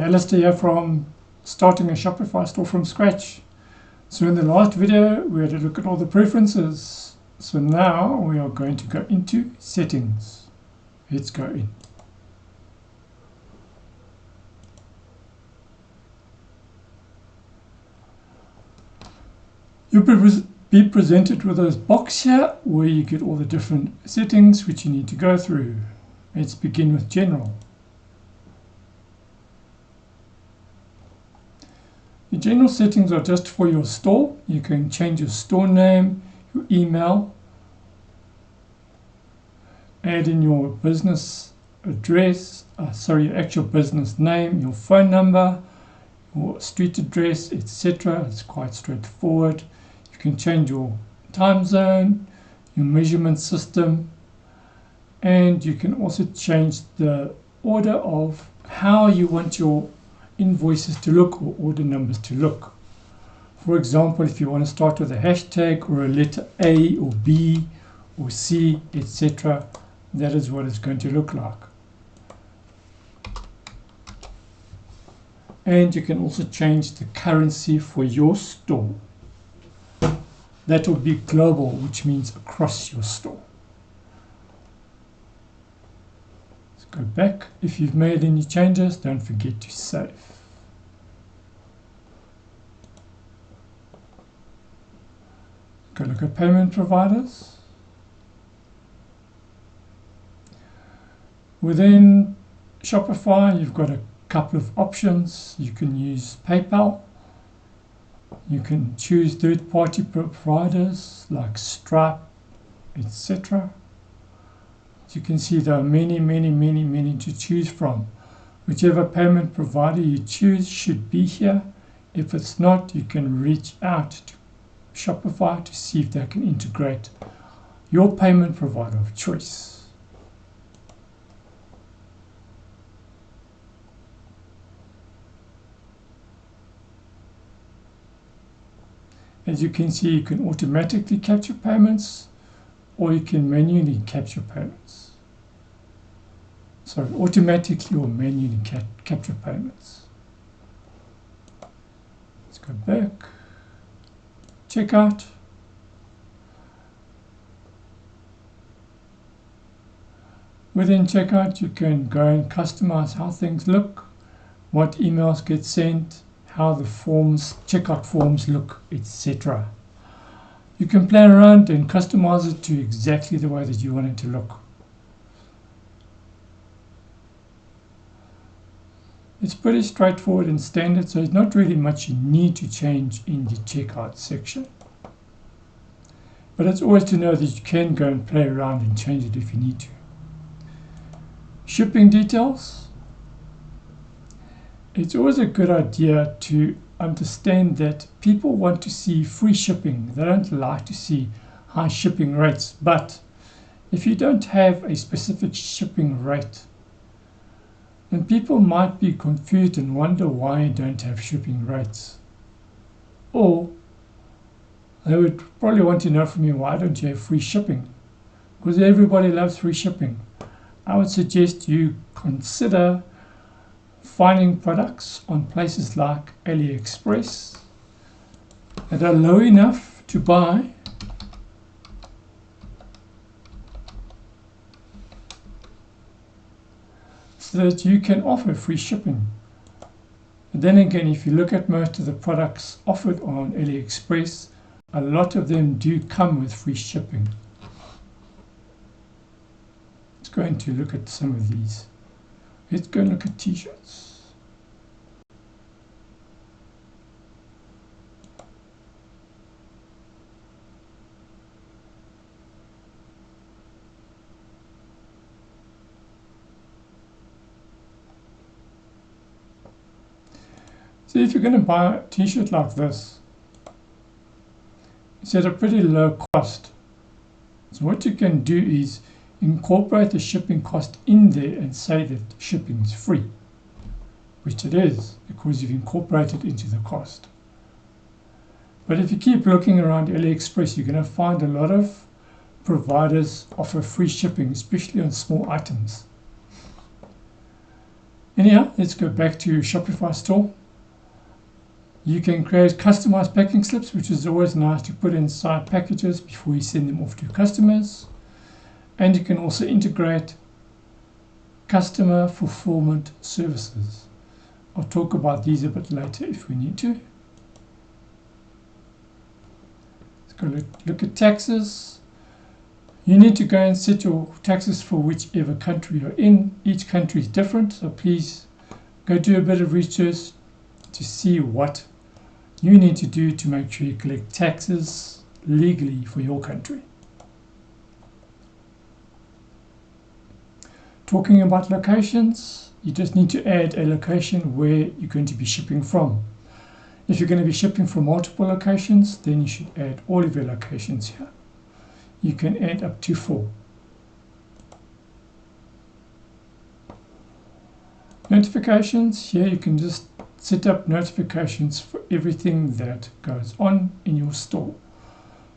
Alistair here from starting a Shopify store from scratch. So in the last video we had a look at all the preferences. So now we are going to go into settings. Let's go in. You'll be presented with this box here where you get all the different settings which you need to go through. Let's begin with general. The general settings are just for your store. You can change your store name, your email, add in your business address, your actual business name, your phone number, your street address, etc. It's quite straightforward. You can change your time zone, your measurement system, and you can also change the order of how you want your invoices to look or order numbers to look. For example, if you want to start with a hashtag or a letter A or B or C, etc., that is what it's going to look like. And you can also change the currency for your store. That will be global, which means across your store. Let's go back. If you've made any changes, don't forget to save. Go look at payment providers. Within Shopify, you've got a couple of options. You can use PayPal. You can choose third-party providers like Stripe, etc. As you can see, there are many to choose from. Whichever payment provider you choose should be here. If it's not, you can reach out to Shopify to see if they can integrate your payment provider of choice. As you can see, you can automatically capture payments or you can manually capture payments. Sorry, automatically or manually capture payments. Let's go back. Checkout. Within checkout, you can go and customize how things look, what emails get sent, how the forms, checkout forms look, etc. You can play around and customize it to exactly the way that you want it to look. It's pretty straightforward and standard, so there's not really much you need to change in the checkout section. But it's always to know that you can go and play around and change it if you need to. Shipping details. It's always a good idea to understand that people want to see free shipping. They don't like to see high shipping rates. But if you don't have a specific shipping rate, then people might be confused and wonder why you don't have shipping rates. Or they would probably want to know from you, why don't you have free shipping? Because everybody loves free shipping. I would suggest you consider finding products on places like Aliexpress that are low enough to buy so that you can offer free shipping. And then again, if you look at most of the products offered on Aliexpress, a lot of them do come with free shipping. Let's go into look at some of these. Let's go and look at t-shirts. So if you're going to buy a t-shirt like this, it's at a pretty low cost. So what you can do is incorporate the shipping cost in there and say that shipping is free, which it is because you've incorporated into the cost. But if you keep looking around AliExpress, you're going to find a lot of providers offer free shipping, especially on small items. Anyhow, let's go back to Shopify store. You can create customized packing slips, which is always nice to put inside packages before you send them off to customers. And you can also integrate customer fulfillment services. I'll talk about these a bit later if we need to. Let's go look at taxes. You need to go and set your taxes for whichever country you're in. Each country is different, so please go do a bit of research to see what you need to do to make sure you collect taxes legally for your country. Talking about locations, you just need to add a location where you're going to be shipping from. If you're going to be shipping from multiple locations, then you should add all of your locations here. You can add up to 4. Notifications, here you can just set up notifications for everything that goes on in your store.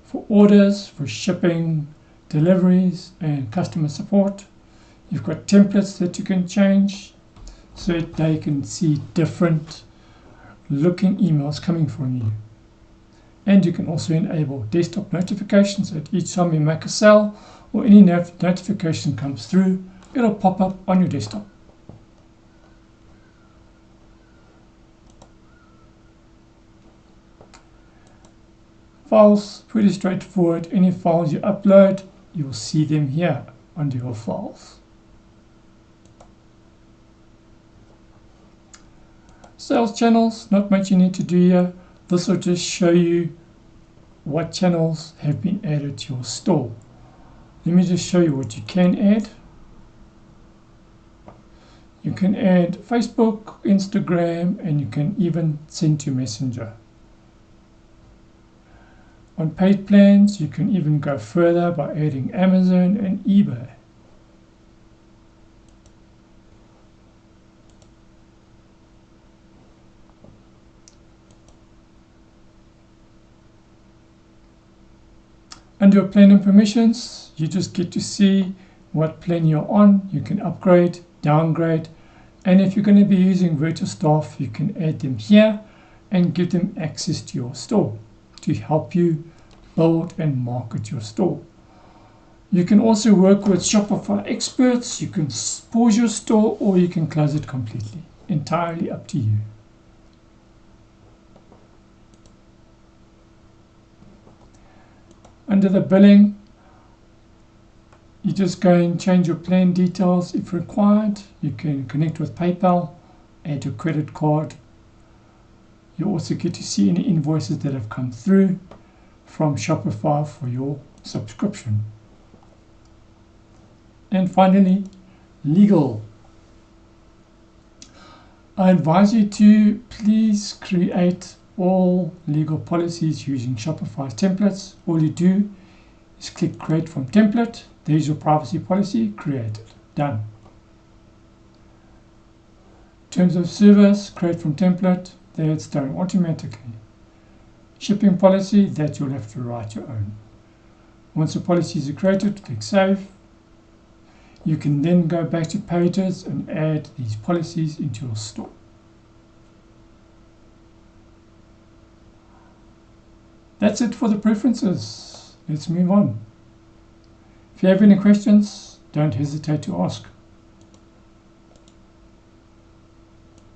For orders, for shipping, deliveries, and customer support. You've got templates that you can change so that they can see different looking emails coming from you. And you can also enable desktop notifications so that each time you make a sale or any notification comes through, it'll pop up on your desktop. Files, pretty straightforward. Any files you upload, you will see them here under your files. Sales channels, not much you need to do here. This will just show you what channels have been added to your store. Let me just show you what you can add. You can add Facebook, Instagram, and you can even send to Messenger. On paid plans, you can even go further by adding Amazon and eBay. Under your plan and permissions, you just get to see what plan you're on. You can upgrade, downgrade, and if you're going to be using virtual staff, you can add them here and give them access to your store to help you build and market your store. You can also work with Shopify experts. You can pause your store or you can close it completely. Entirely up to you. Under the billing, you just go and change your plan details if required. You can connect with PayPal, add your credit card. You also get to see any invoices that have come through from Shopify for your subscription. And finally, legal. I advise you to please create all legal policies using Shopify templates. All you do is click create from template. There's your privacy policy created. Done. Terms of service, create from template. There it's done automatically. Shipping policy, that you'll have to write your own. Once the policies are created, click save. You can then go back to pages and add these policies into your store. That's it for the preferences. Let's move on. If you have any questions, don't hesitate to ask.